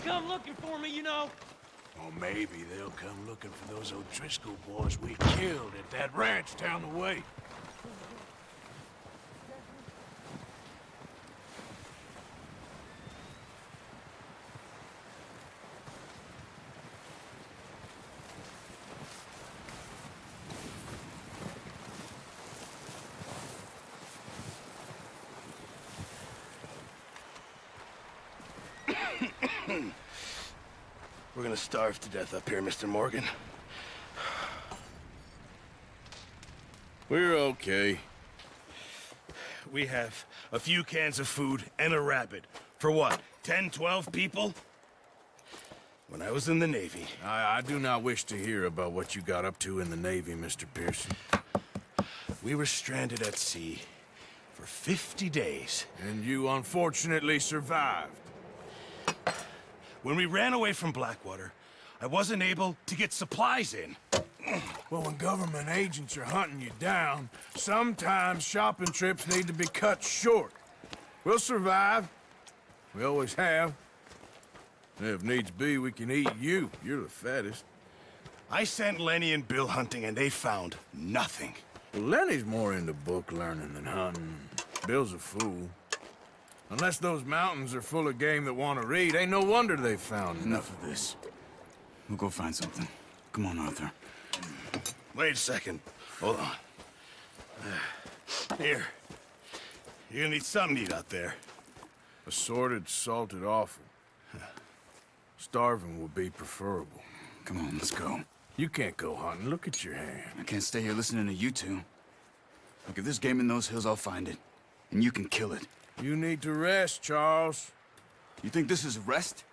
come looking for me, you know. Or maybe they'll come looking for those O'Driscoll boys we killed at that ranch down the way. We're gonna starve to death up here, Mr. Morgan. We're okay. We have a few cans of food and a rabbit. For what, 10, 12 people? When I was in the Navy... I do not wish to hear about what you got up to in the Navy, Mr. Pearson. We were stranded at sea for 50 days. And you unfortunately survived. When we ran away from Blackwater, I wasn't able to get supplies in. Well, when government agents are hunting you down, sometimes shopping trips need to be cut short. We'll survive. We always have. And if needs be, we can eat you. You're the fattest. I sent Lenny and Bill hunting, and they found nothing. Well, Lenny's more into book learning than hunting. Bill's a fool. Unless those mountains are full of game that want to read, ain't no wonder they found Enough of this. We'll go find something. Come on, Arthur. Wait a second. Hold on. Here. You're gonna need something to eat out there. Assorted, salted offal. Starving would be preferable. Come on, let's go. You can't go hunting. Look at your hand. I can't stay here listening to you two. Look, if there's game in those hills, I'll find it. And you can kill it. You need to rest, Charles. You think this is rest?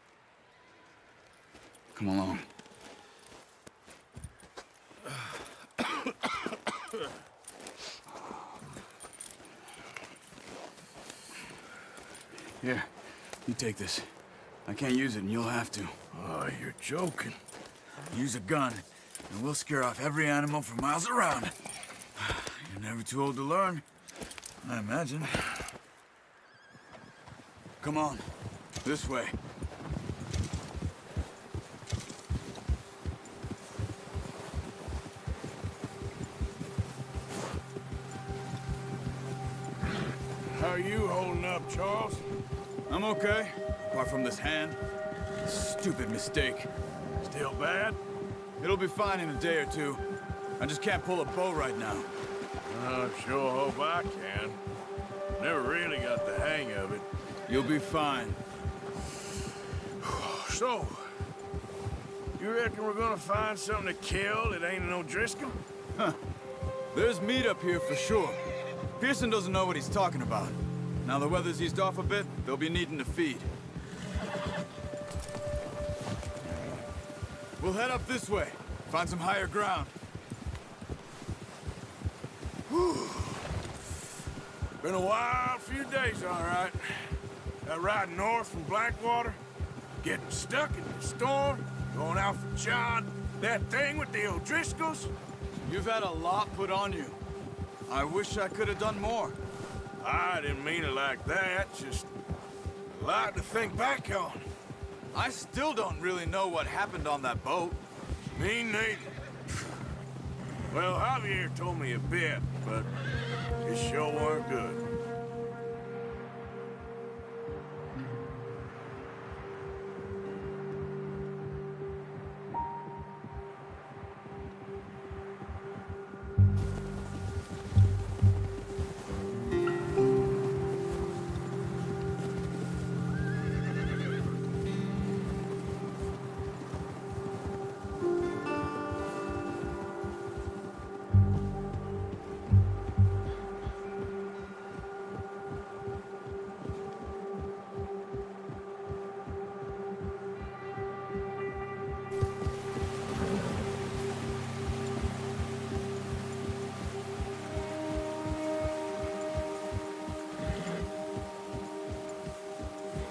Come along. Here, you take this. I can't use it, and you'll have to. Oh, you're joking. Use a gun, and we'll scare off every animal for miles around. You're never too old to learn, I imagine. Come on, this way. How are you holding up, Charles? I'm okay, apart from this hand. Stupid mistake. Still bad? It'll be fine in a day or two. I just can't pull a bow right now. I sure hope I can. Never really got the hang of it. You'll be fine. So, you reckon we're gonna find something to kill that ain't an O'Driscoll? There's meat up here for sure. Pearson doesn't know what he's talking about. Now the weather's eased off a bit, they'll be needing to feed. We'll head up this way. Find some higher ground. Been a wild few days, all right. That ride north from Blackwater, getting stuck in the storm, going out for John, that thing with the O'Driscolls. You've had a lot put on you. I wish I could have done more. I didn't mean it like that, just a lot to think back on. I still don't really know what happened on that boat. Me neither. Well, Javier told me a bit, but it sure weren't good.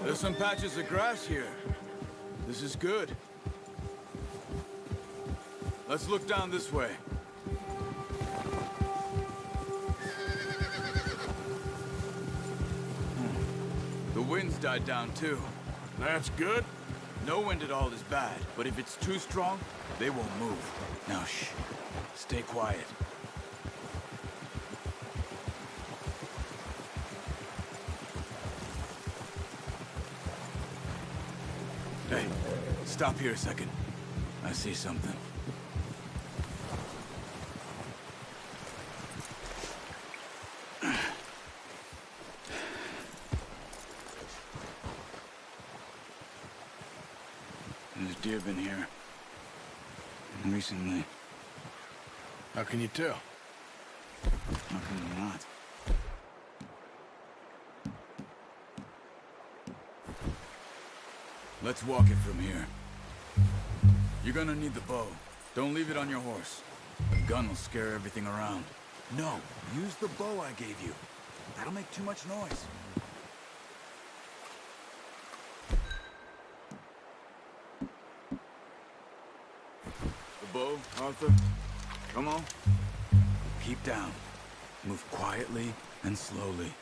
There's some patches of grass here. This is good. Let's look down this way. The wind's died down too. That's good. No wind at all is bad, but if it's too strong, they won't move. Now, shh. Stay quiet. Hey, stop here a second. I see something. There's deer been here. Recently. How can you tell? How can you not? Let's walk it from here. You're gonna need the bow. Don't leave it on your horse. The gun will scare everything around. No, use the bow I gave you. That'll make too much noise. The bow, Arthur. Come on. Keep down. Move quietly and slowly.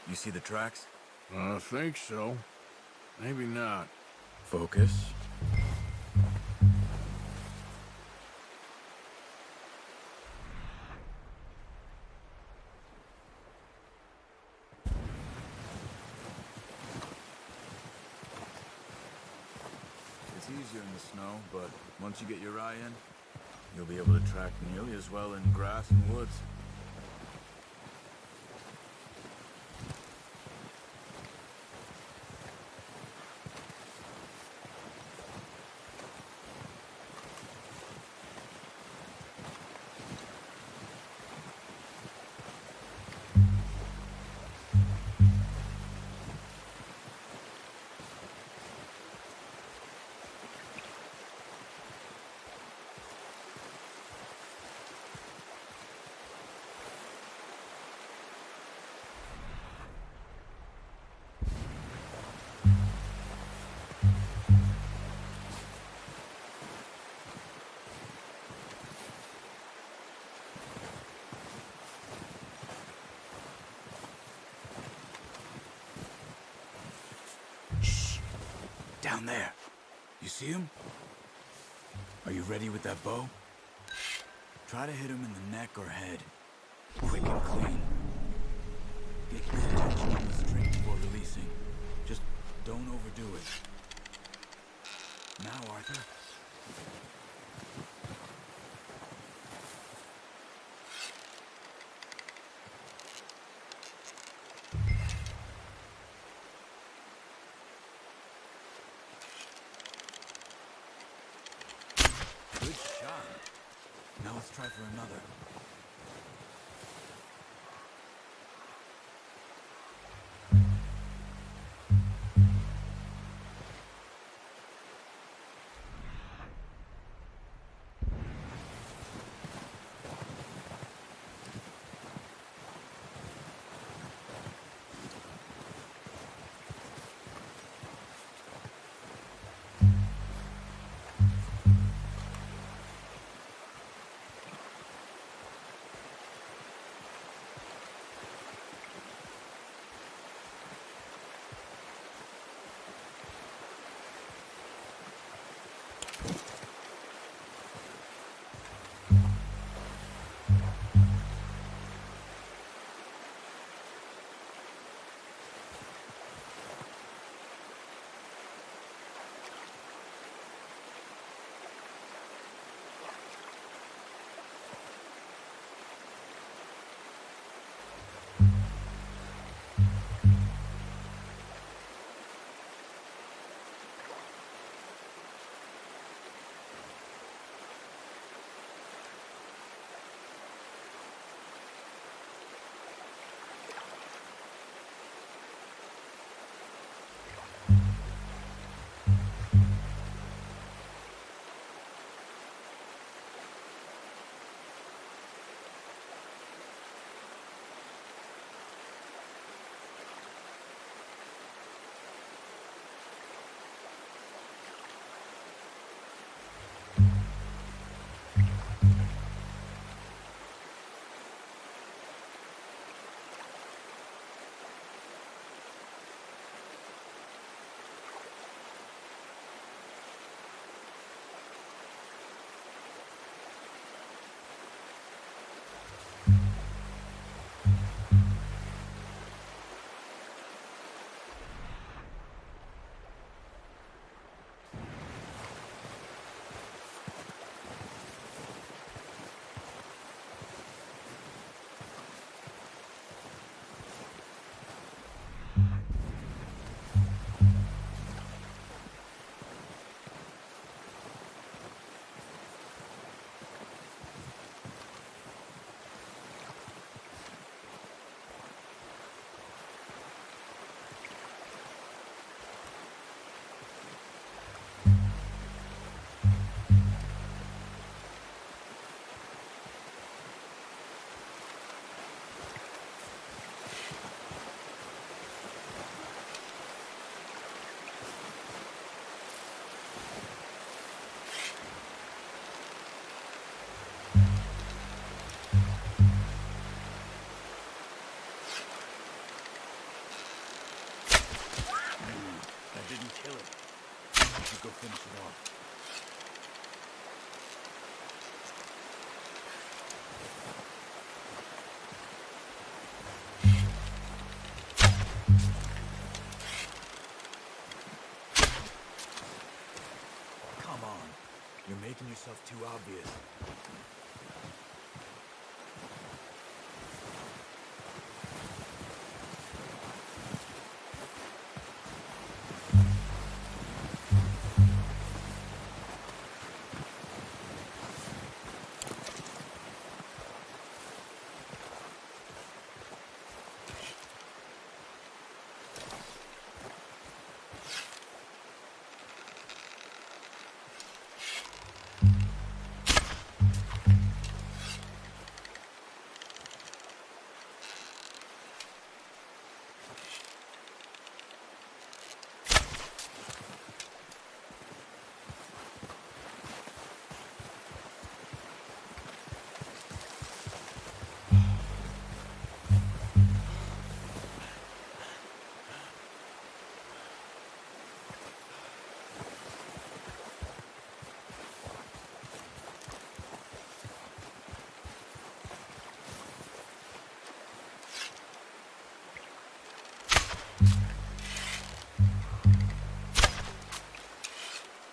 You see the tracks? I think so. Maybe not. Focus. It's easier in the snow, but once you get your eye in, you'll be able to track nearly as well in grass and woods. Down there. You see him? Are you ready with that bow? Try to hit him in the neck or head. Quick and clean. Get your attention on the string before releasing. Just don't overdo it. Now, Arthur. Good shot. Now let's try for another. should go finish it off. Come on. You're making yourself too obvious.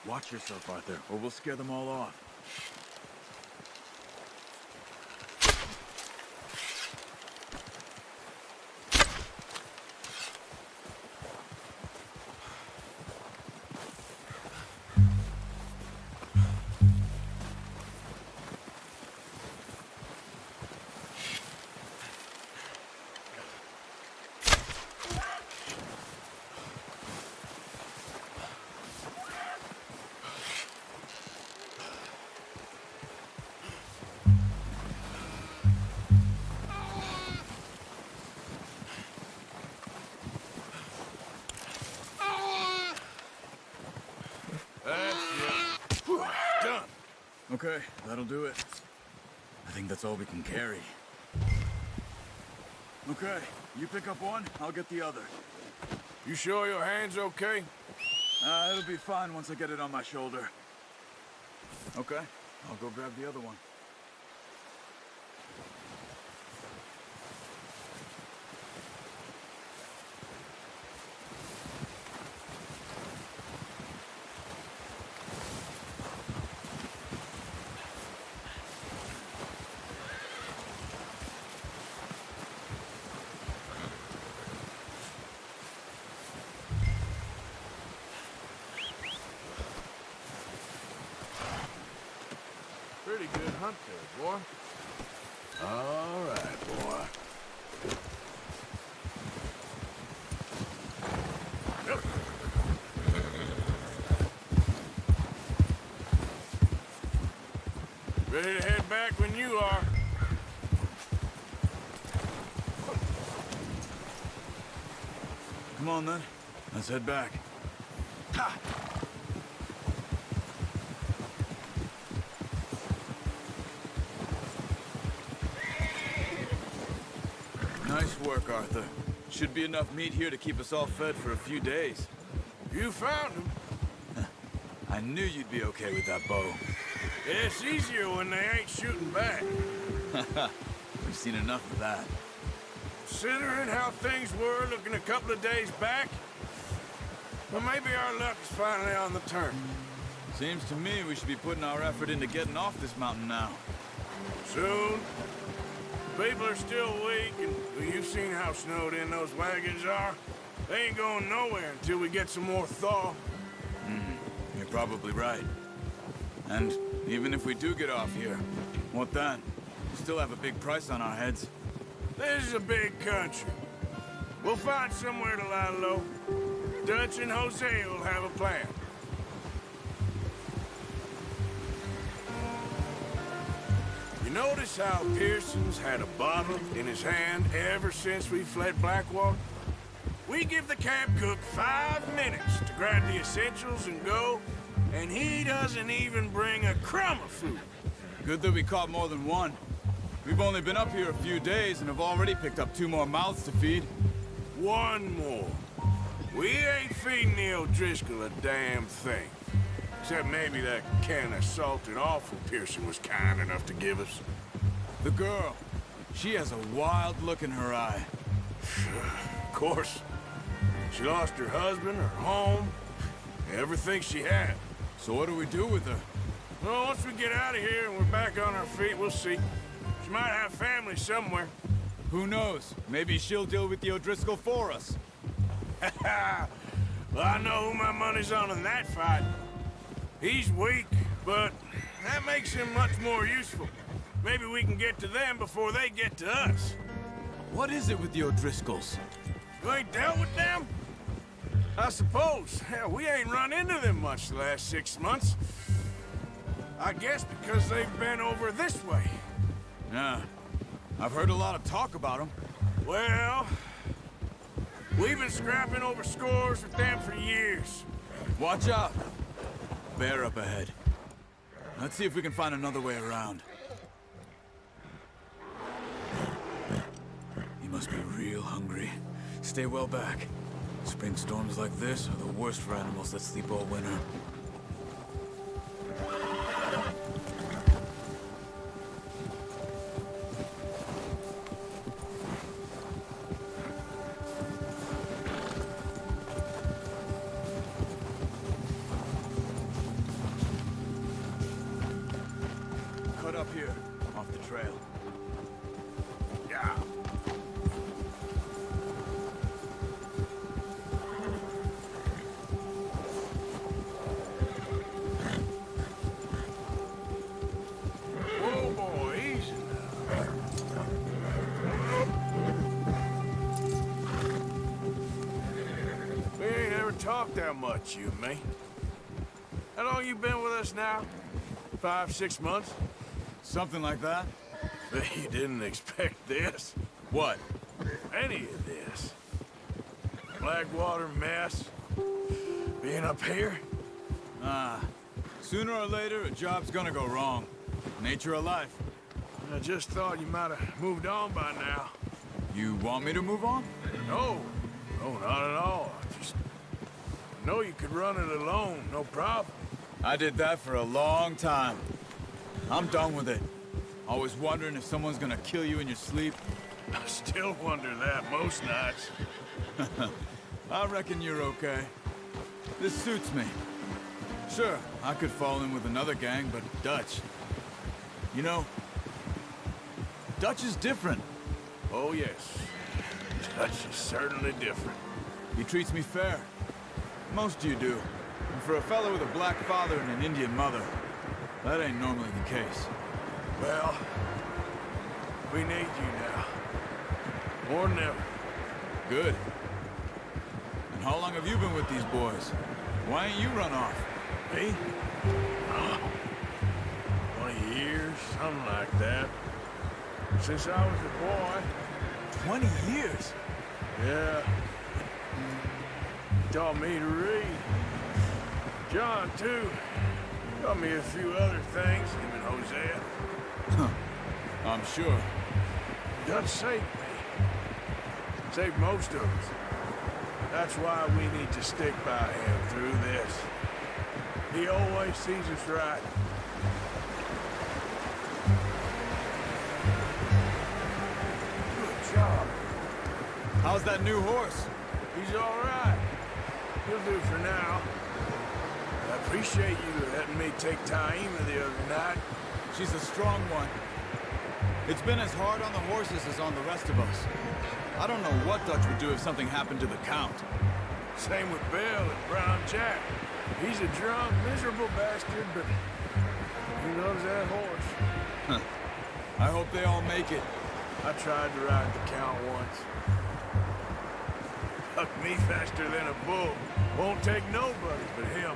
Watch yourself, Arthur, or we'll scare them all off. Done. Okay, that'll do it. I think that's all we can carry. Okay, you pick up one, I'll get the other. You sure your hand's okay? It'll be fine once I get it on my shoulder. Okay, I'll go grab the other one. Pretty good hunt there, boy. All right, boy. Yep. Ready to head back when you are. Come on then, let's head back. Ha! Nice work, Arthur. Should be enough meat here to keep us all fed for a few days. You found him. I knew you'd be okay with that bow. It's easier when they ain't shooting back. We've seen enough of that. Considering how things were looking a couple of days back, well, maybe our luck is finally on the turn. Seems to me we should be putting our effort into getting off this mountain now. Soon. People are still weak, and well, you've seen how snowed in those wagons are. They ain't going nowhere until we get some more thaw. You're probably right. And even if we do get off here, what then? We still have a big price on our heads. This is a big country. We'll find somewhere to lie low. Dutch and Jose will have a plan. You notice how Pearson's had a bottle in his hand ever since we fled Blackwater? We give the camp cook 5 minutes to grab the essentials and go, and he doesn't even bring a crumb of food. Good that we caught more than one. We've only been up here a few days and have already picked up 2 more mouths to feed. One more. We ain't feeding the O'Driscoll a damn thing. Except maybe that can of salted offal Pearson was kind enough to give us. The girl. She has a wild look in her eye. Of course. She lost her husband, her home, everything she had. So what do we do with her? Well, once we get out of here and we're back on our feet, we'll see. She might have family somewhere. Who knows? Maybe she'll deal with the O'Driscoll for us. Well, I know who my money's on in that fight. He's weak, but that makes him much more useful. Maybe we can get to them before they get to us. What is it with the O'Driscolls? You ain't dealt with them? I suppose. Hell, we ain't run into them much the last 6 months. I guess because they've been over this way. Yeah. I've heard a lot of talk about them. Well, we've been scrapping over scores with them for years. Watch out. Bear up ahead. Let's see if we can find another way around. He must be real hungry. Stay well back. Spring storms like this are the worst for animals that sleep all winter. Cut up here, off the trail. Yeah. Whoa, boy, easy now. We ain't ever talked that much, you and me. How long you been with us now? 5, 6 months? Something like that? Bet you didn't expect this. What? Any of this. Blackwater mess. Being up here. Sooner or later, a job's gonna go wrong. Nature of life. I just thought you might have moved on by now. You want me to move on? No. No, not at all. I just know you could run it alone, no problem. I did that for a long time. I'm done with it. Always wondering if someone's gonna kill you in your sleep. I still wonder that most nights. I reckon you're okay. This suits me. Sure, I could fall in with another gang, but Dutch... You know, Dutch is different. Oh, yes. Dutch is certainly different. He treats me fair. Most of you do. And for a fellow with a black father and an Indian mother, that ain't normally the case. Well, we need you now. More than ever. Good. And how long have you been with these boys? Why ain't you run off? Me? 20 years, something like that. Since I was a boy. 20 years? Yeah. He taught me to read. John, too. Taught me a few other things, him and Hosea. I'm sure. Dutch saved me. Saved most of us. That's why we need to stick by him through this. He always sees us right. Good job. How's that new horse? He's all right. He'll do for now. I appreciate you letting me take Taima the other night. She's a strong one. It's been as hard on the horses as on the rest of us. I don't know what Dutch would do if something happened to the Count. Same with Bill and Brown Jack. He's a drunk, miserable bastard, but he loves that horse. I hope they all make it. I tried to ride the Count once. Hucked me faster than a bull. Won't take nobody but him.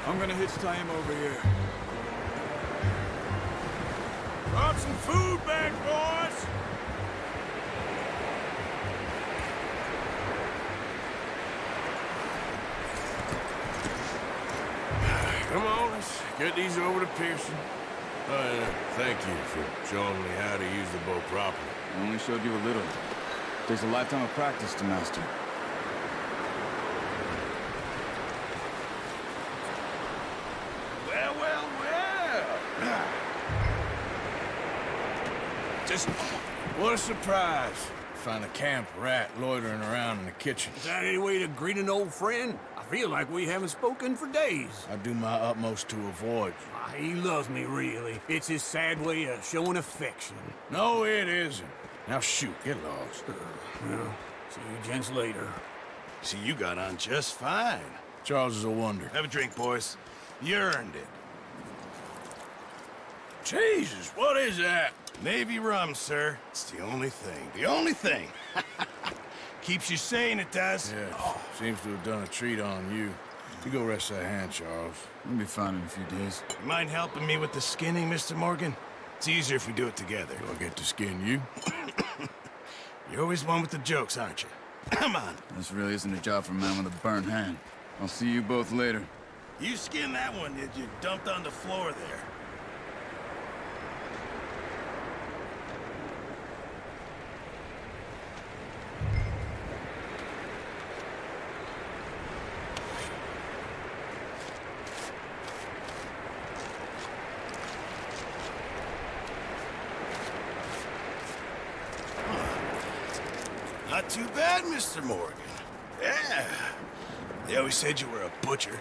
I'm gonna hitch Taima over here. Brought some food back, boys! Come on, let's Get these over to Pearson. Thank you for showing me how to use the bow properly. I only showed you a little. Takes a lifetime of practice to master. Well, well, well. Just what a surprise. Find a camp rat loitering around in the kitchen. Is that any way to greet an old friend? I feel like we haven't spoken for days. I do my utmost to avoid you. He loves me, really. It's his sad way of showing affection. No, it isn't. Now shoot, get lost. Well, see you gents later. See, you got on just fine. Charles is a wonder. Have a drink, boys. You earned it. Jesus, what is that? Navy rum, sir. It's the only thing. The only thing. Keeps you sane, it does. Yeah, seems to have done a treat on you. You go rest that hand, Charles. We'll be fine in a few days. You mind helping me with the skinning, Mr. Morgan? It's easier if we do it together. Do I get to skin you? You're always one with the jokes, aren't you? Come on. This really isn't a job for a man with a burnt hand. I'll see you both later. You skinned that one, did you? Dumped on the floor there. Not too bad, Mr. Morgan. Yeah. They always said you were a butcher.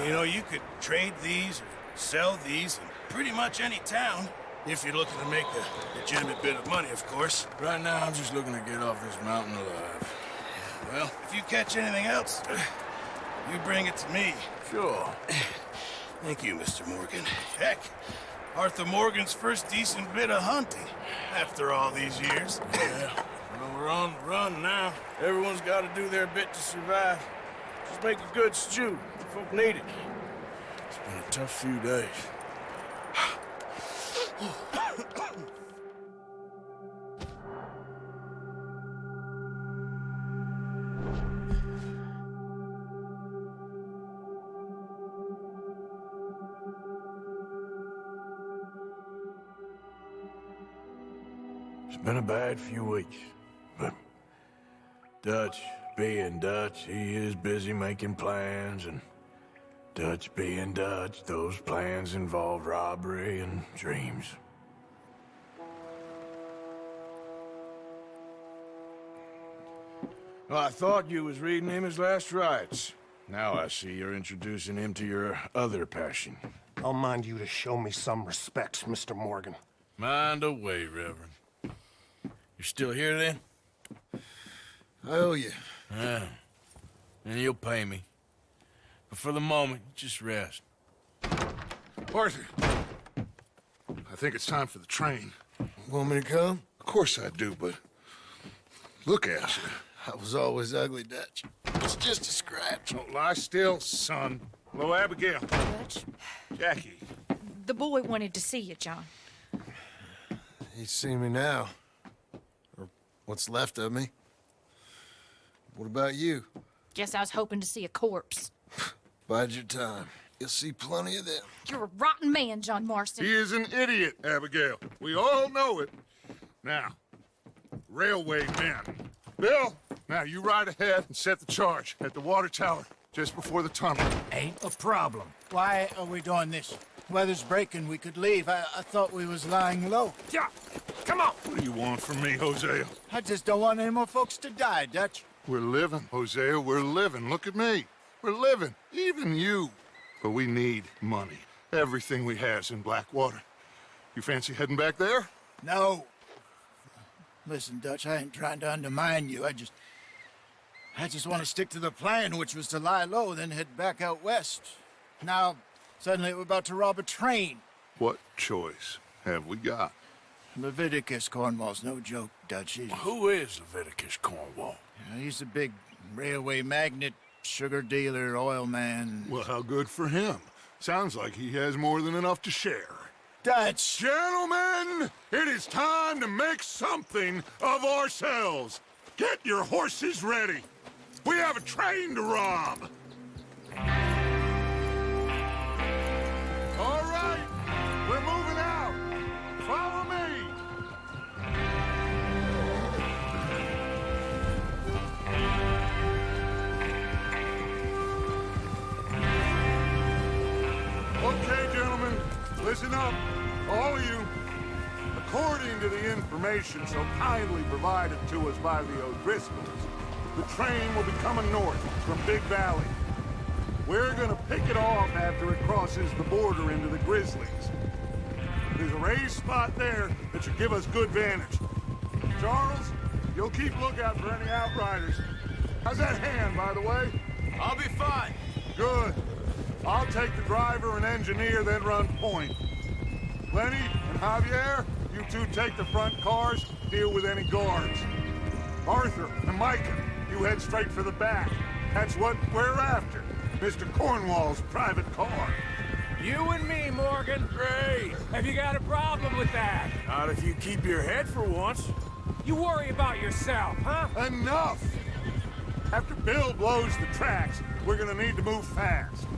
You know, you could trade these or sell these in pretty much any town. If you're looking to make a legitimate bit of money, of course. Right now, I'm just looking to get off this mountain alive. Well, if you catch anything else, you bring it to me. Sure. Thank you, Mr. Morgan. Heck, Arthur Morgan's first decent bit of hunting after all these years. Yeah. Well, we're on the run now. Everyone's got to do their bit to survive. Just make a good stew. Folk need it. It's been a tough few days. It's been a bad few weeks, but Dutch being Dutch, he is busy making plans, and Dutch being Dutch, those plans involve robbery and dreams. Well, I thought you was reading him his last rites. Now I see you're introducing him to your other passion. I'll mind you to show me some respect, Mr. Morgan. Mind away, Reverend. You're still here, then? I owe you. Yeah. And you'll pay me. But for the moment, just rest. Arthur, I think it's time for the train. Want me to come? Of course I do, but look at you. I was always ugly, Dutch. It's just a scratch. Don't lie still, son. Hello, Abigail. Dutch, Jackie. the boy wanted to see you, John. You see me now. Or what's left of me. What about you? Guess I was hoping to see a corpse. Bide your time. You'll see plenty of them. You're a rotten man, John Marston. He is an idiot, Abigail. We all know it. Now, railway men. Bill, now you ride ahead and set the charge at the water tower just before the tunnel. Ain't a problem. Why are we doing this? Weather's breaking. We could leave. I thought we was lying low. Yeah, come on. What do you want from me, Hosea? I just don't want any more folks to die, Dutch. We're living, Hosea. We're living. Look at me. We're living. Even you. But we need money. Everything we have's in Blackwater. You fancy heading back there? No. Listen, Dutch, I ain't trying to undermine you. I just want to stick to the plan, which was to lie low, then head back out west. Now, suddenly we're about to rob a train. What choice have we got? Leviticus Cornwall's no joke, Dutch. Who is Leviticus Cornwall? He's a big railway magnate, sugar dealer, oil man. Well, how good for him. Sounds like he has more than enough to share. Dutch! Gentlemen, it is time to make something of ourselves. Get your horses ready. We have a train to rob. Okay, gentlemen, listen up, all of you. According to the information so kindly provided to us by the O'Driscolls, the train will be coming north from Big Valley. We're gonna pick it off after it crosses the border into the Grizzlies. There's a raised spot there that should give us good vantage. Charles, you'll keep lookout for any outriders. How's that hand, by the way? I'll be fine. Good. I'll take the driver and engineer, then run point. Lenny and Javier, you two take the front cars, deal with any guards. Arthur and Micah, you head straight for the back. That's what we're after. Mr. Cornwall's private car. You and me, Morgan. Great. Have you got a problem with that? Not if you keep your head for once. You worry about yourself, huh? Enough! After Bill blows the tracks, we're gonna need to move fast.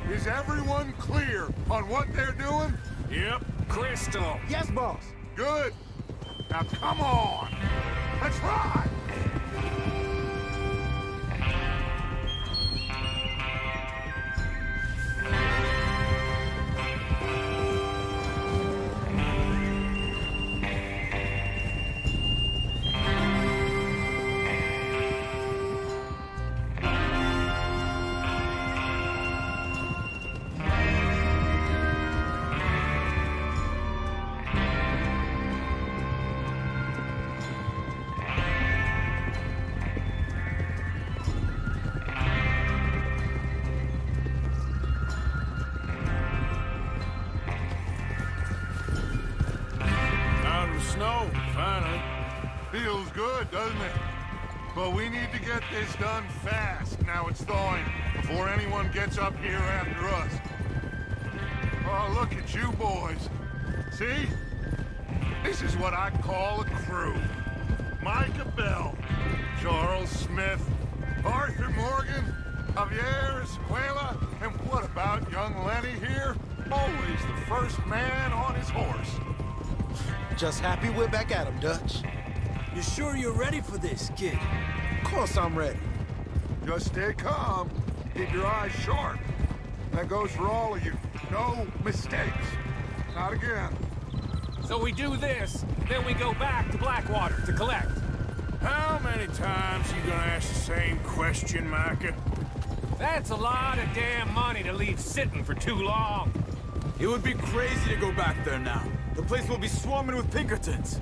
Is everyone clear on what they're doing? Yep. Crystal. Yes, boss. Good. Now come on! Let's ride! Out of the snow, finally. Feels good, doesn't it? But we need to get this done fast, now it's thawing, before anyone gets up here after us. Oh, look at you boys. See? This is what I call a crew. Micah Bell, Charles Smith, Arthur Morgan, Javier Escuela, and what about young Lenny here? Always the first man on his horse. Just happy we're back at 'em, Dutch. You sure you're ready for this, kid? Of course I'm ready. Just stay calm. Keep your eyes sharp. That goes for all of you. No mistakes. Not again. So we do this, then we go back to Blackwater to collect. How many times you gonna ask the same question, Micah? That's a lot of damn money to leave sitting for too long. It would be crazy to go back there now. The place will be swarming with Pinkertons.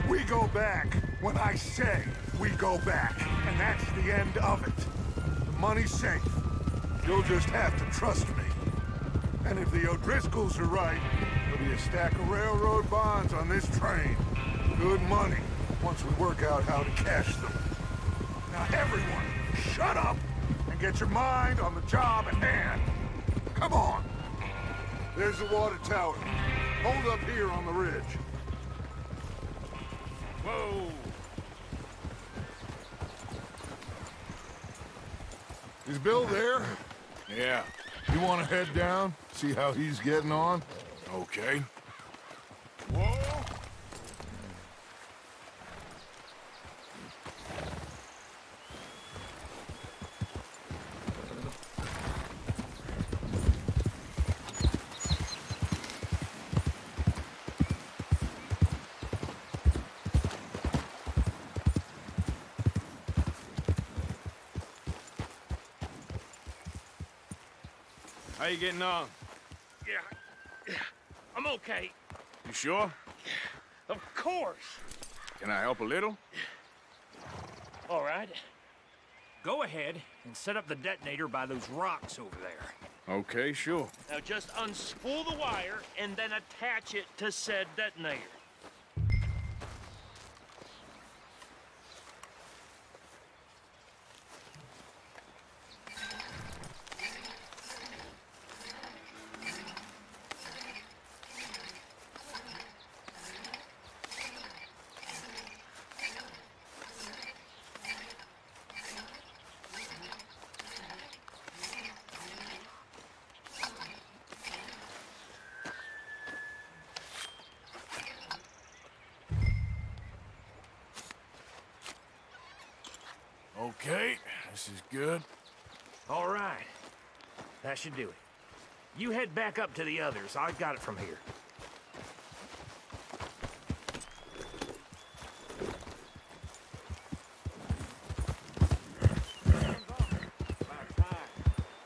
We go back when I say we go back, and that's the end of it. The money's safe. You'll just have to trust me. And if the O'Driscolls are right, there'll be a stack of railroad bonds on this train. Good money, once we work out how to cash them. Now everyone, shut up and get your mind on the job at hand. Come on. There's the water tower. Hold up here on the ridge. Whoa! Is Bill there? Yeah. You want to head down, see how he's getting on? Okay. Whoa! How you getting on? Yeah, I'm okay. You sure? Of course. Can I help a little? All right. Go ahead and set up the detonator by those rocks over there. Okay, sure. Now just unspool the wire and then attach it to said detonator. Okay, this is good. All right. That should do it. You head back up to the others. I got it from here.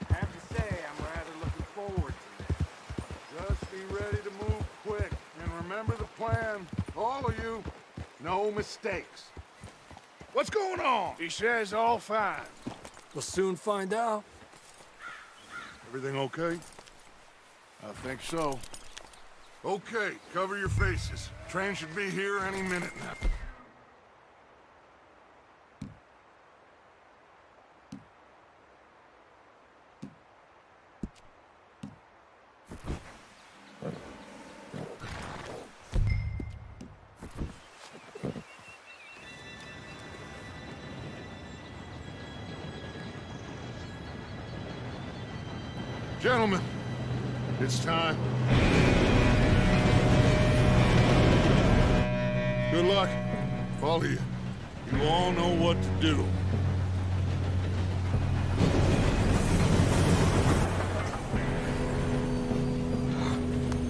I have to say, I'm rather looking forward to this. Just be ready to move quick, and remember the plan. All of you, no mistakes. What's going on? He says all fine. We'll soon find out. Everything okay? I think so. Okay, cover your faces. Train should be here any minute now. Gentlemen, it's time. Good luck, all of you. You all know what to do.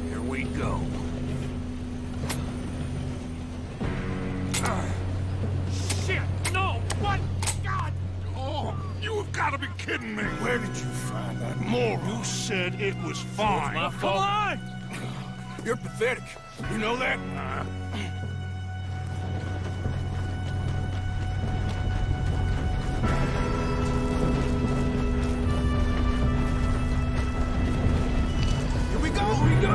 Here we go. Shit! No! What? God! Oh, you have got to be kidding me. Where did you find that moron? You said it was fine. my Come fault. on! You're pathetic. You know that? Here we go! Here we go!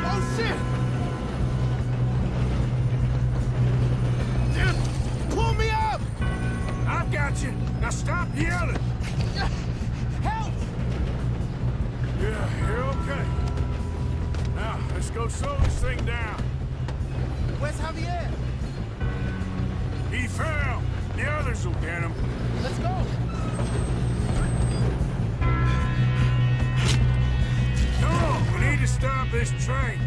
Oh, shit! Pull me up! I've got you. Now stop yelling. Help! Yeah, you're okay. Now, let's go slow this thing down. Where's Javier? He fell. The others will get him. Let's go! Come on, we need to stop this train.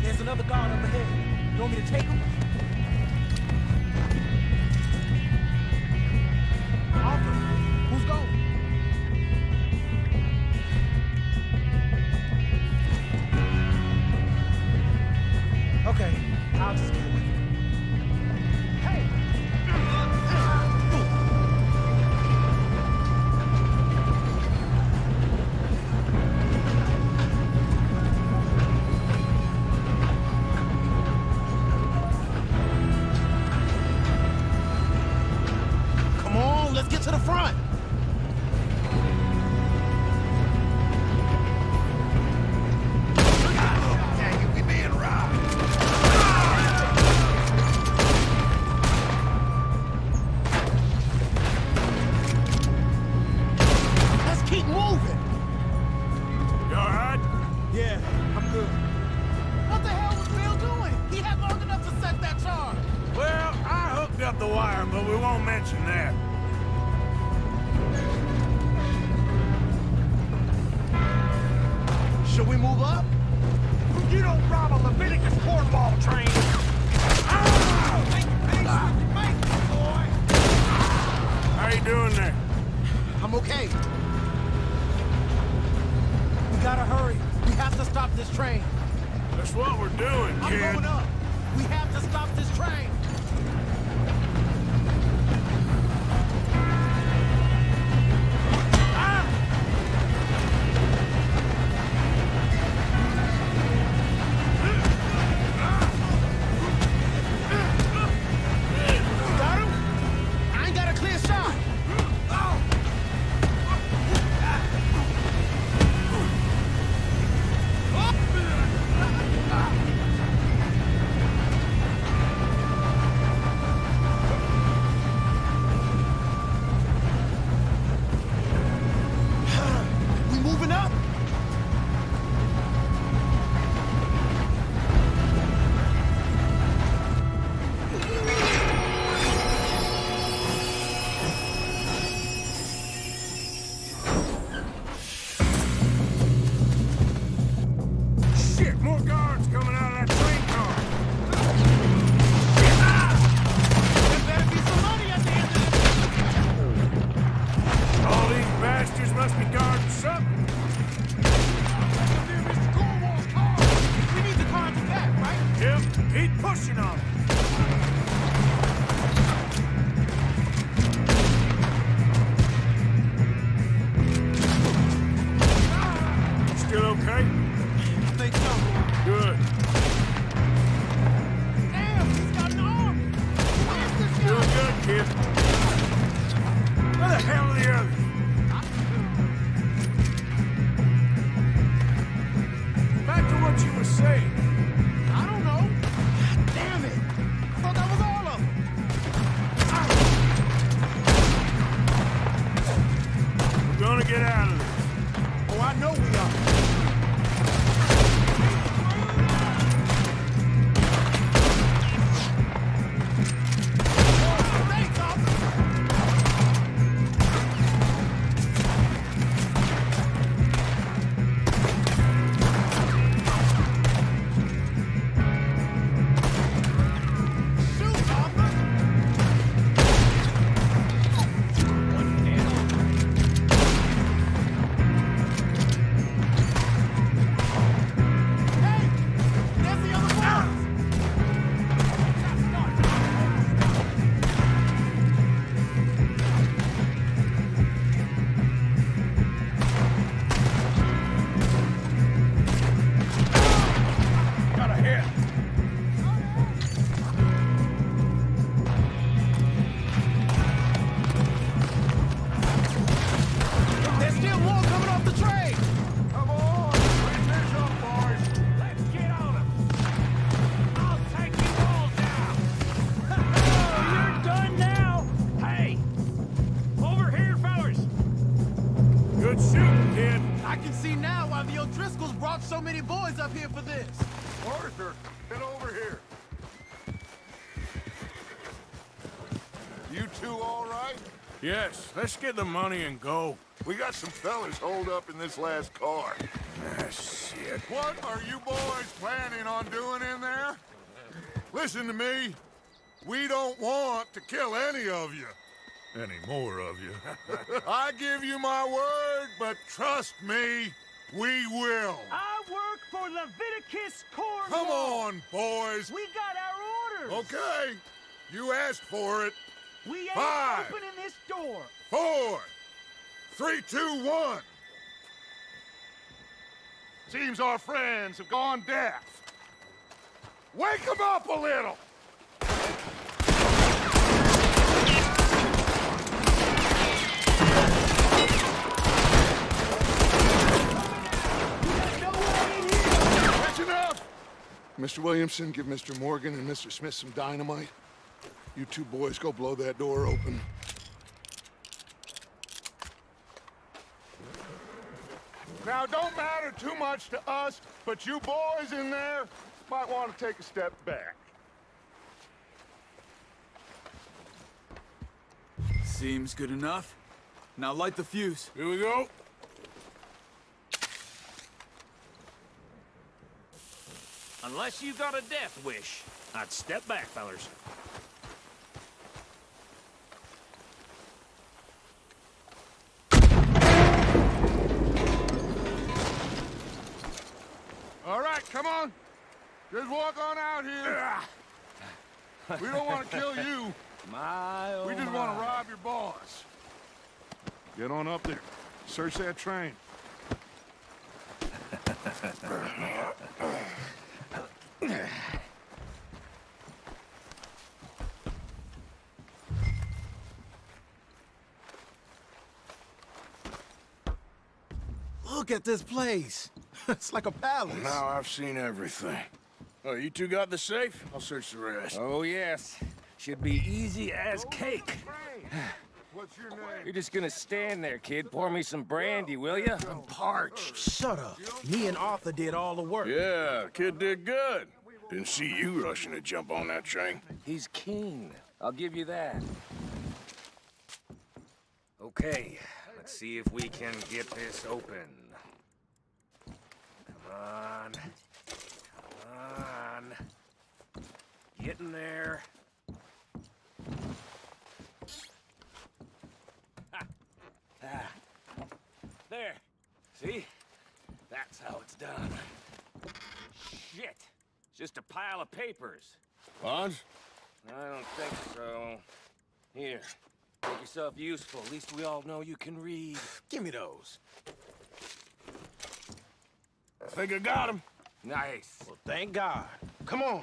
There's another guard up ahead. You want me to take him? Arthur, who's going? Okay, I'll just get with you. Hey! Come on, let's get to the front. Dang it, we being robbed. Let's keep moving. You all right? Yeah, I'm good. What the hell was Bill doing? He had long enough to set that charge. Well, I hooked up the wire, but we won't mention that. Should we move up? You don't rob a Leviticus cornball train! How you doing there? I'm okay. We gotta hurry. We have to stop this train. That's what we're doing, I'm kid. going up. We have to stop this train. Got him? I ain't got a clear shot. pushing on him. Still okay? I think so. Good. Damn, he's got an arm! Where's the shot? Doing good, kid. Where the hell are the others? Back to what you were saying. I don't know. God damn it! I thought that was all of them. We're gonna get out of this. Oh, I know we are. Good shooting, kid. I can see now why the O'Driscolls brought so many boys up here for this. Arthur, get over here. You two all right? Yes, let's get the money and go. We got some fellas holed up in this last car. Ah, shit. What are you boys planning on doing in there? Listen to me. We don't want to kill any of you. Any more of you. I give you my word, but trust me, we will. I work for Leviticus Cornwall. Come on, boys. We got our orders. Okay. You asked for it. We ain't 5, opening this door. 4, 3, 2, 1. Seems our friends have gone deaf. Wake them up a little. That's enough. Mr. Williamson, give Mr. Morgan and Mr. Smith some dynamite. You two boys go blow that door open. Now, don't matter too much to us, but you boys in there might want to take a step back. Seems good enough. Now light the fuse. Here we go. Unless you got a death wish, I'd step back, fellers. All right, come on. Just walk on out here. We don't want to kill you. We just want to rob your boss. Get on up there. Search that train. Look at this place. It's like a palace. Now I've seen everything. Oh, you two got the safe? I'll search the rest. Oh, yes. Should be easy as cake. What's your name? You're just gonna stand there, kid. Pour me some brandy, will ya? I'm parched. Shut up. Me and Arthur did all the work. Yeah, kid did good. Didn't see you rushing to jump on that train. He's keen. I'll give you that. Okay, let's see if we can get this open. Come on. Come on. Get in there. Ha. Ah. There. See? That's how it's done. Shit. It's just a pile of papers. Bonds? I don't think so. Here, make yourself useful. At least we all know you can read. Give me those. I think I got him. Nice. Well, thank God. Come on.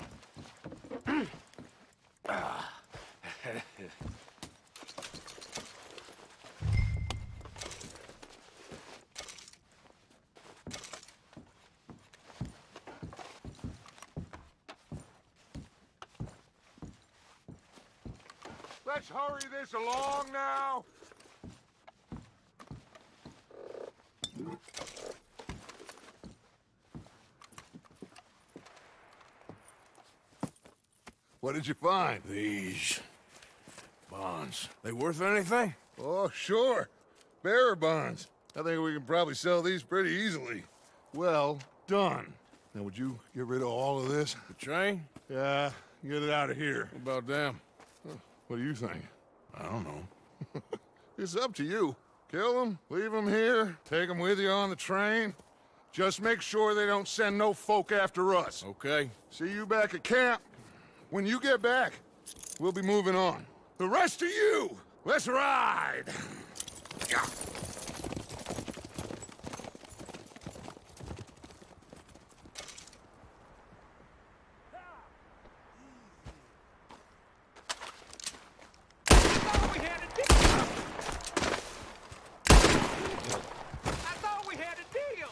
Let's hurry this along now. What did you find? These bonds. They worth anything? Oh, sure. Bearer bonds. I think we can probably sell these pretty easily. Well done. Now, would you get rid of all of this? The train? Yeah, get it out of here. What about them? What do you think? I don't know. It's up to you. Kill them, leave them here, take them with you on the train. Just make sure they don't send no folk after us. Okay. See you back at camp. When you get back, we'll be moving on. The rest of you, let's ride! I thought we had a deal!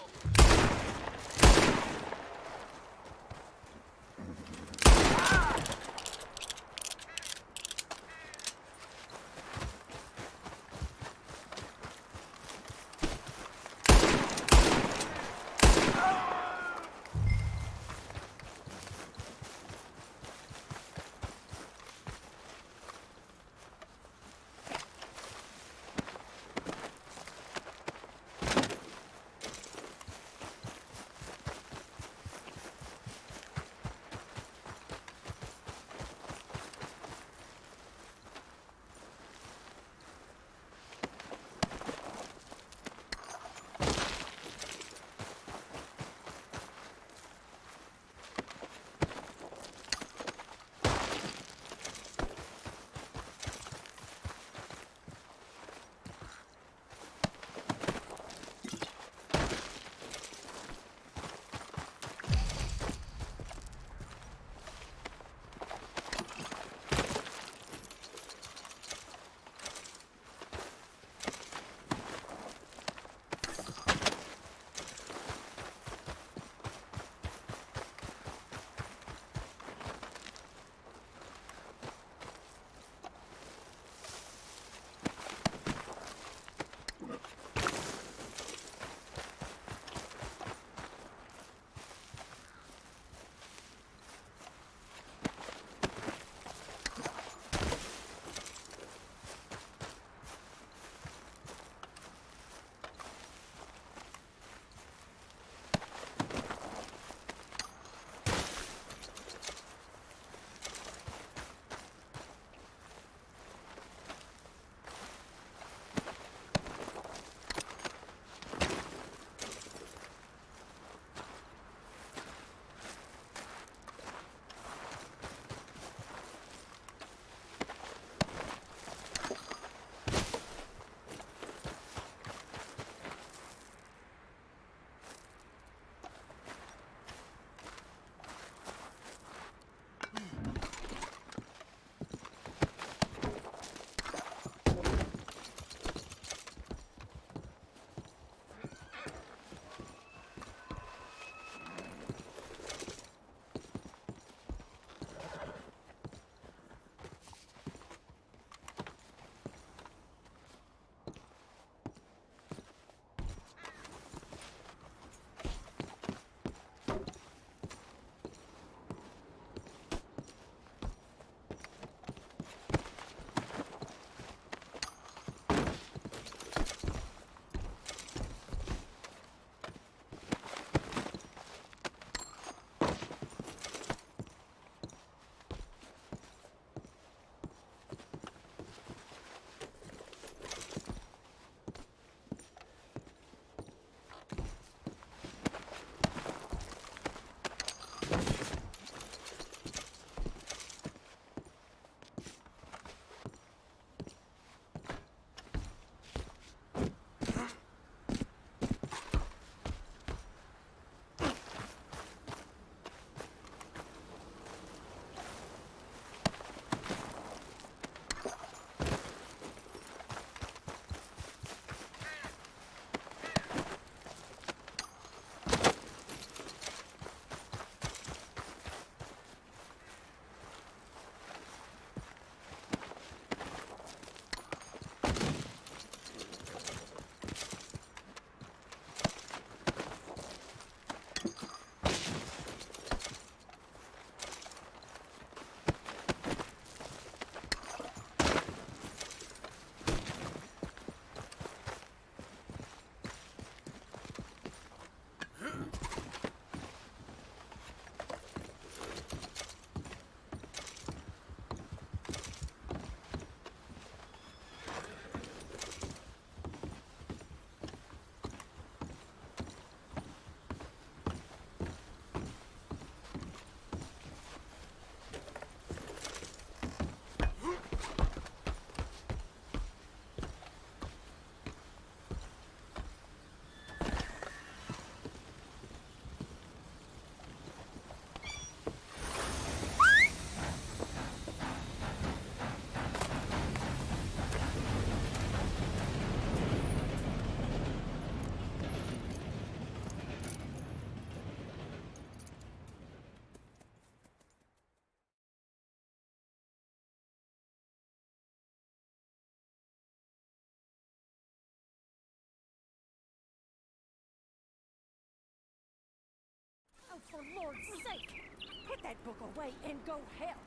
For Lord's sake, put that book away and go help.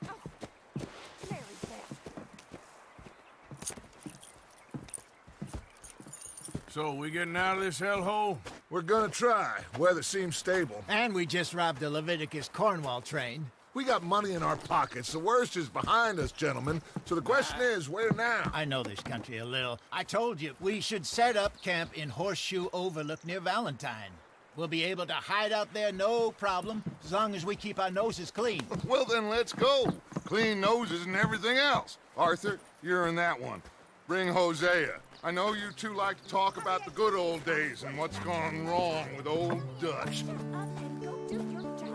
Oh, Mary Beth. So, we getting out of this hellhole? We're gonna try. Weather seems stable. And we just robbed a Leviticus Cornwall train. We got money in our pockets. The worst is behind us, gentlemen. So the question is, where now? I know this country a little. I told you, we should set up camp in Horseshoe Overlook near Valentine. We'll be able to hide out there, no problem, as long as we keep our noses clean. Well, then let's go. Clean noses and everything else. Arthur, you're in that one. Bring Hosea. I know you two like to talk about the good old days and what's gone wrong with old Dutch. Shut up and go do your job.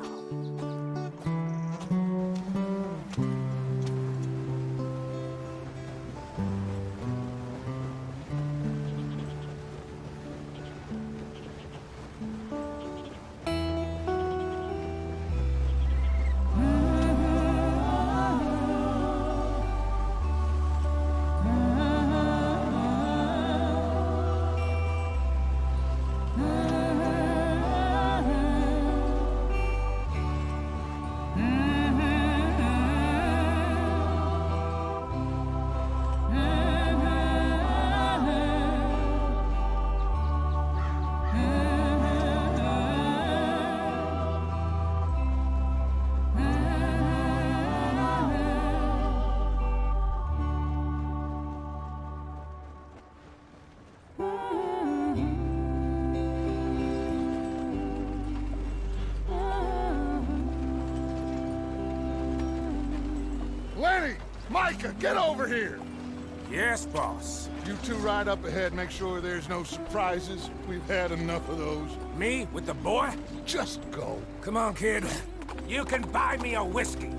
Lenny! Micah, get over here! Yes, boss. You two ride up ahead, make sure there's no surprises. We've had enough of those. Me with the boy? Just go. Come on, kid. You can buy me a whiskey.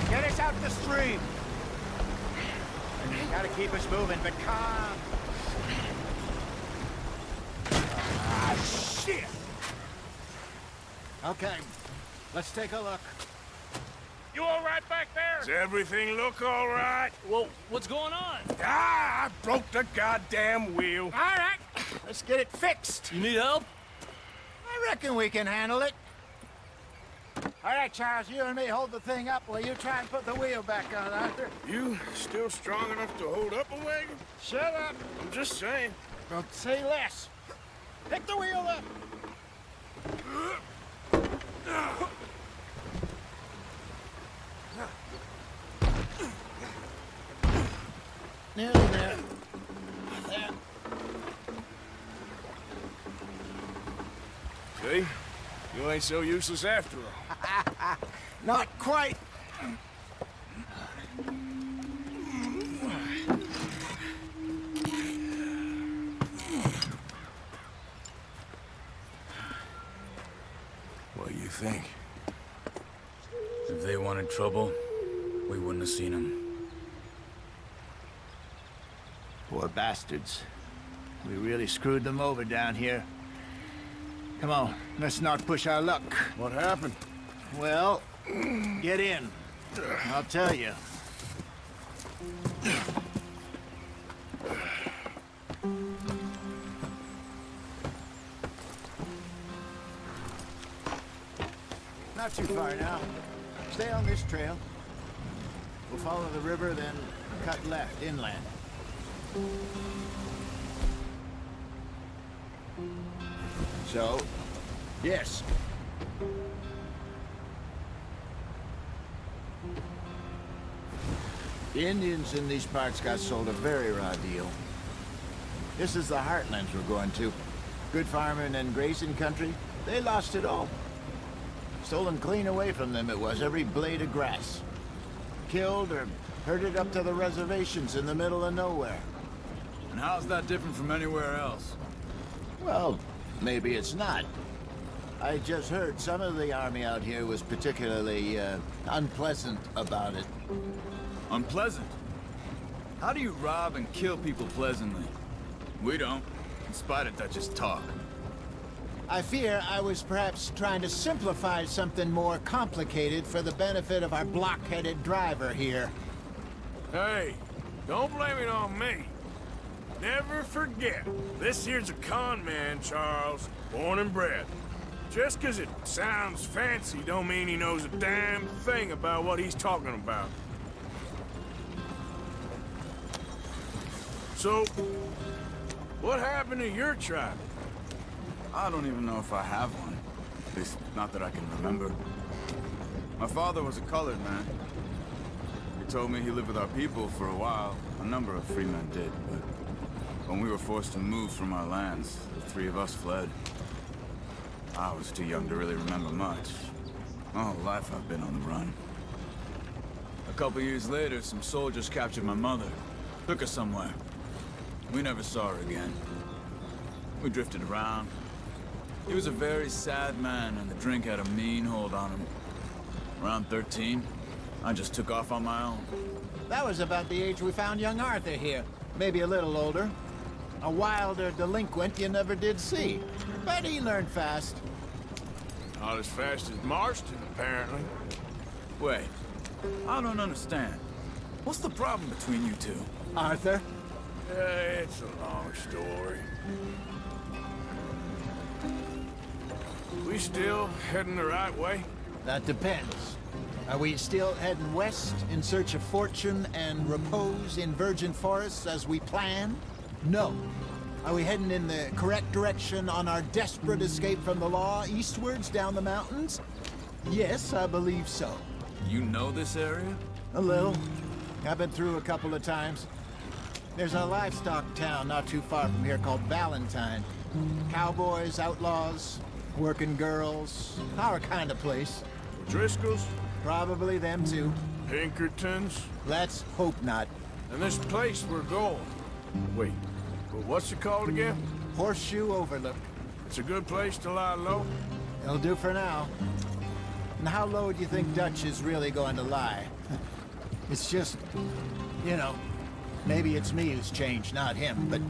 Get us out the stream. Gotta keep us moving, but calm. Ah, shit! Okay, let's take a look. You all right back there? Does everything look all right? Well, what's going on? Ah, I broke the goddamn wheel. All right, let's get it fixed. You need help? I reckon we can handle it. All right, Charles, you and me hold the thing up while you try and put the wheel back on, Arthur. You still strong enough to hold up a wagon? Shut up. I'm just saying. Don't say less. Pick the wheel up. Nearly there. There. See? You ain't so useless after all. Not quite. What do you think? If they wanted trouble, we wouldn't have seen them. Poor bastards. We really screwed them over down here. Come on, let's not push our luck. What happened? Well, get in. I'll tell you. Not too far now. Stay on this trail. We'll follow the river, then cut left, inland. So, yes. The Indians in these parts got sold a very raw deal. This is the heartlands we're going to. Good farming and grazing country, they lost it all. Stolen clean away from them it was, every blade of grass. Killed or Herded up to the reservations in the middle of nowhere. And how's that different from anywhere else? Well, maybe it's not. I just heard some of the army out here was particularly, unpleasant about it. Unpleasant? How do you rob and kill people pleasantly? We don't, in spite of Dutch's talk. I fear I was perhaps trying to simplify something more complicated for the benefit of our block-headed driver here. Hey, don't blame it on me. Never forget, this here's a con man, Charles, born and bred. Just 'cause it sounds fancy don't mean he knows a damn thing about what he's talking about. So, what happened to your tribe? I don't even know if I have one. At least, not that I can remember. My father was a colored man. He told me he lived with our people for a while. A number of free men did, but when we were forced to move from our lands, the three of us fled. I was too young to really remember much. My whole life I've been on the run. A couple years later, some soldiers captured my mother. Took her somewhere. We never saw her again. We drifted around. He was a very sad man, and the drink had a mean hold on him. Around 13, I just took off on my own. That was about the age we found young Arthur here. Maybe a little older. A wilder delinquent you never did see. But he learned fast. Not as fast as Marston, apparently. Wait, I don't understand. What's the problem between you two? Arthur? It's a long story. We still heading the right way? That depends. Are we still heading west in search of fortune and repose in virgin forests as we planned? No. Are we heading in the correct direction on our desperate escape from the law eastwards down the mountains? Yes, I believe so. You know this area? A little. I've been through a couple of times. There's a livestock town not too far from here called Valentine. Cowboys, outlaws, working girls, our kind of place. Driscoll's? Probably them too. Pinkertons? Let's hope not. And this place we're going. Wait, but what's it called again? Horseshoe Overlook. It's a good place to lie low? It'll do for now. And how low do you think Dutch is really going to lie? It's just, you know, maybe it's me who's changed, not him, but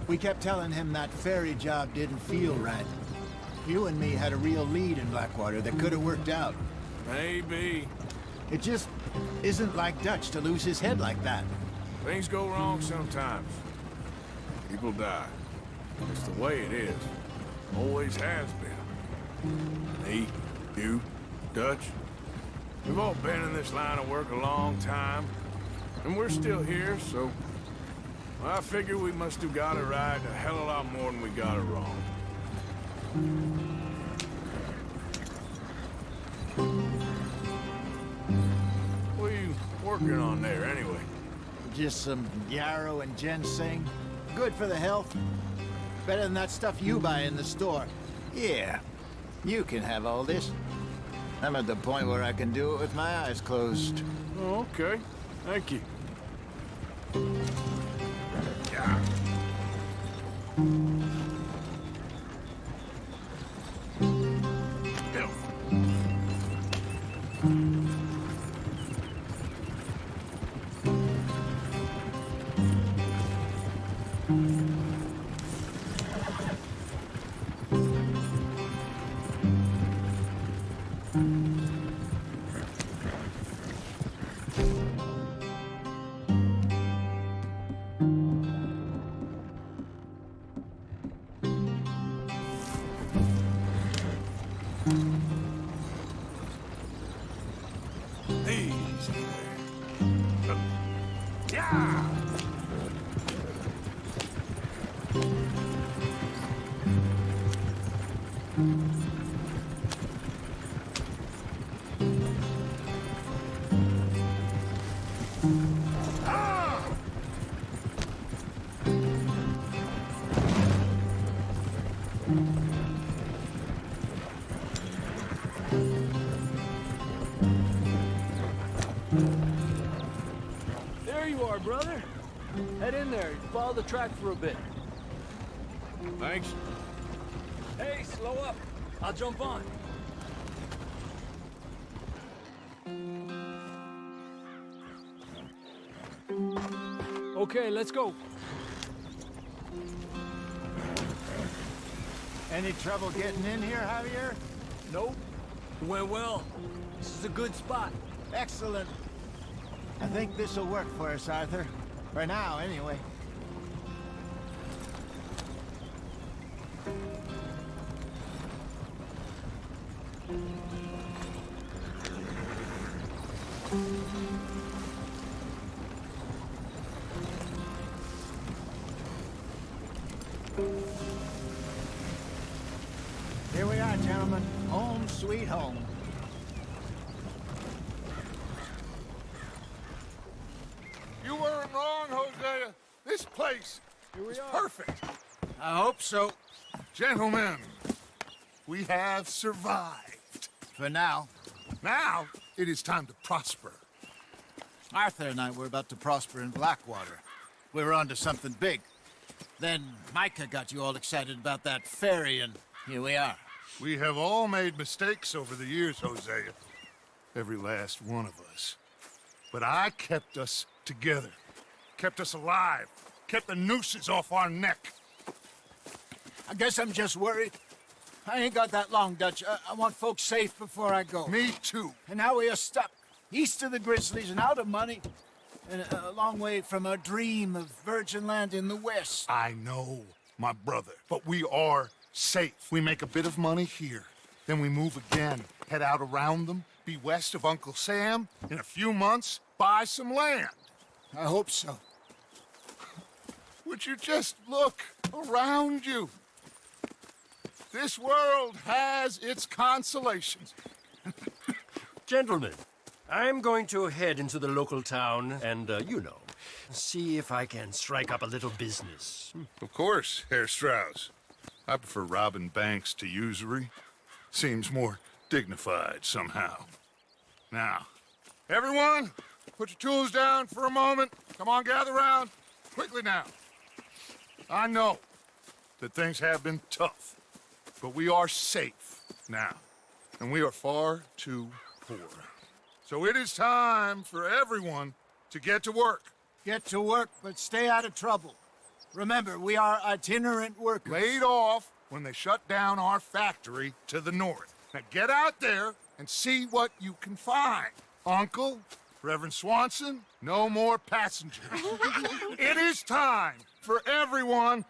we kept telling him that ferry job didn't feel right. You and me had a real lead in Blackwater that could have worked out. Maybe. It just isn't like Dutch to lose his head like that. Things go wrong sometimes. People die. It's the way it is. Always has been. Me, you, Dutch. We've all been in this line of work a long time. And we're still here, so... I figure we must have got it right a hell of a lot more than we got it wrong. What are you working on there, anyway? Just some yarrow and ginseng. Good for the health. Better than that stuff you buy in the store. Yeah, you can have all this. I'm at the point where I can do it with my eyes closed. Oh, okay. Thank you. Yeah. Easy there. Yeah! brother. Head in there. Follow the track for a bit. Thanks. Hey, slow up. I'll jump on. Okay, let's go. Any trouble getting in here, Javier? Nope. Went well. This is a good spot. Excellent. I think this'll work for us, Arthur. For now, anyway. Here we are, gentlemen. Home sweet home. You weren't wrong, Hosea. This place is perfect. I hope so. Gentlemen, we have survived. For now. Now, it is time to prosper. Arthur and I were about to prosper in Blackwater. We were onto something big. Then Micah got you all excited about that ferry, and here we are. We have all made mistakes over the years, Hosea. Every last one of us. But I kept us together. Kept us alive. Kept the nooses off our neck. I guess I'm just worried. I ain't got that long, Dutch. I want folks safe before I go. Me too. And now we are stuck. East of the Grizzlies and out of money. And a long way from a dream of virgin land in the west. I know, my brother. But we are safe. We make a bit of money here. Then we move again. Head out around them. Be west of Uncle Sam. In a few months, buy some land. I hope so. Would you just look around you? This world has its consolations. Gentlemen, I'm going to head into the local town and, see if I can strike up a little business. Of course, Herr Strauss. I prefer robbing banks to usury. Seems more dignified somehow. Now, everyone, put your tools down for a moment. Come on, gather round. Quickly now. I know that things have been tough, but we are safe now, and we are far too poor. So it is time for everyone to get to work. Get to work, but stay out of trouble. Remember, we are itinerant workers. Laid off when they shut down our factory to the north. Now get out there and see what you can find. Uncle, Reverend Swanson, no more passengers. It is time for everyone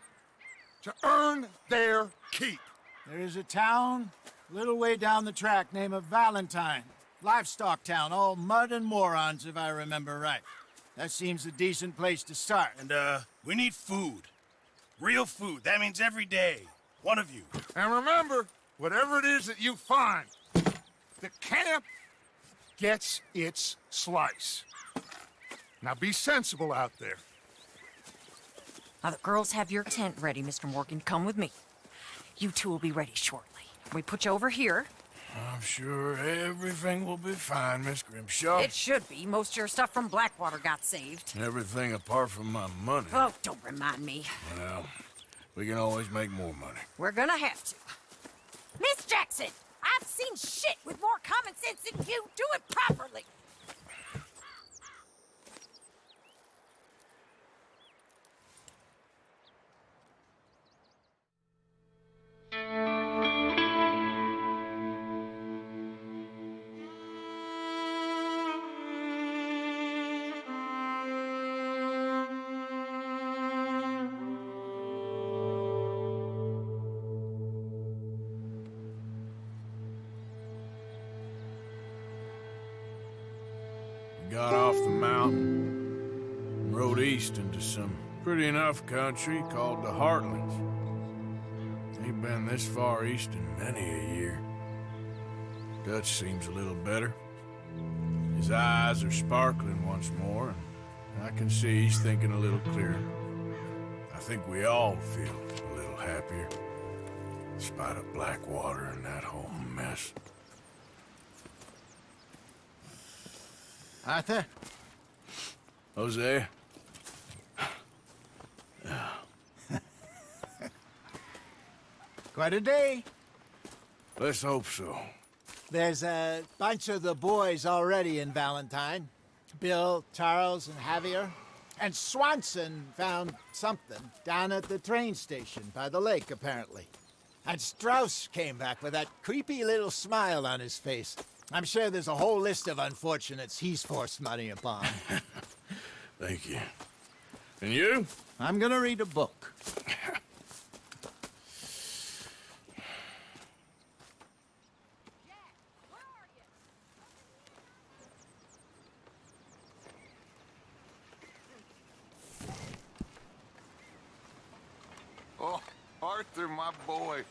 to earn their keep. There is a town a little way down the track named Valentine. Livestock town, all mud and morons, if I remember right. That seems a decent place to start. And, we need food. Real food. That means every day. One of you. And remember, whatever it is that you find, the camp gets its slice. Now be sensible out there. Now the girls have your tent ready, Mr. Morgan. Come with me. You two will be ready shortly. We put you over here. I'm sure everything will be fine, Miss Grimshaw. It should be. Most of your stuff from Blackwater got saved. Everything apart from my money. Oh, don't remind me. Well, we can always make more money. We're gonna have to. Miss Jackson, I've seen shit with more common sense than you. Do it properly. Got off the mountain and rode east into some pretty enough country called the Heartlands. Ain't been this far east in many a year. Dutch seems a little better. His eyes are sparkling once more, and I can see he's thinking a little clearer. I think we all feel a little happier, in spite of Blackwater and that whole mess. Arthur? Hosea? Quite a day. Let's hope so. There's a bunch of the boys already in Valentine. Bill, Charles, and Javier. And Swanson found something down at the train station by the lake, apparently. And Strauss came back with that creepy little smile on his face. I'm sure there's a whole list of unfortunates he's forced money upon. Thank you. And you? I'm gonna read a book. Oh, Arthur, my boy.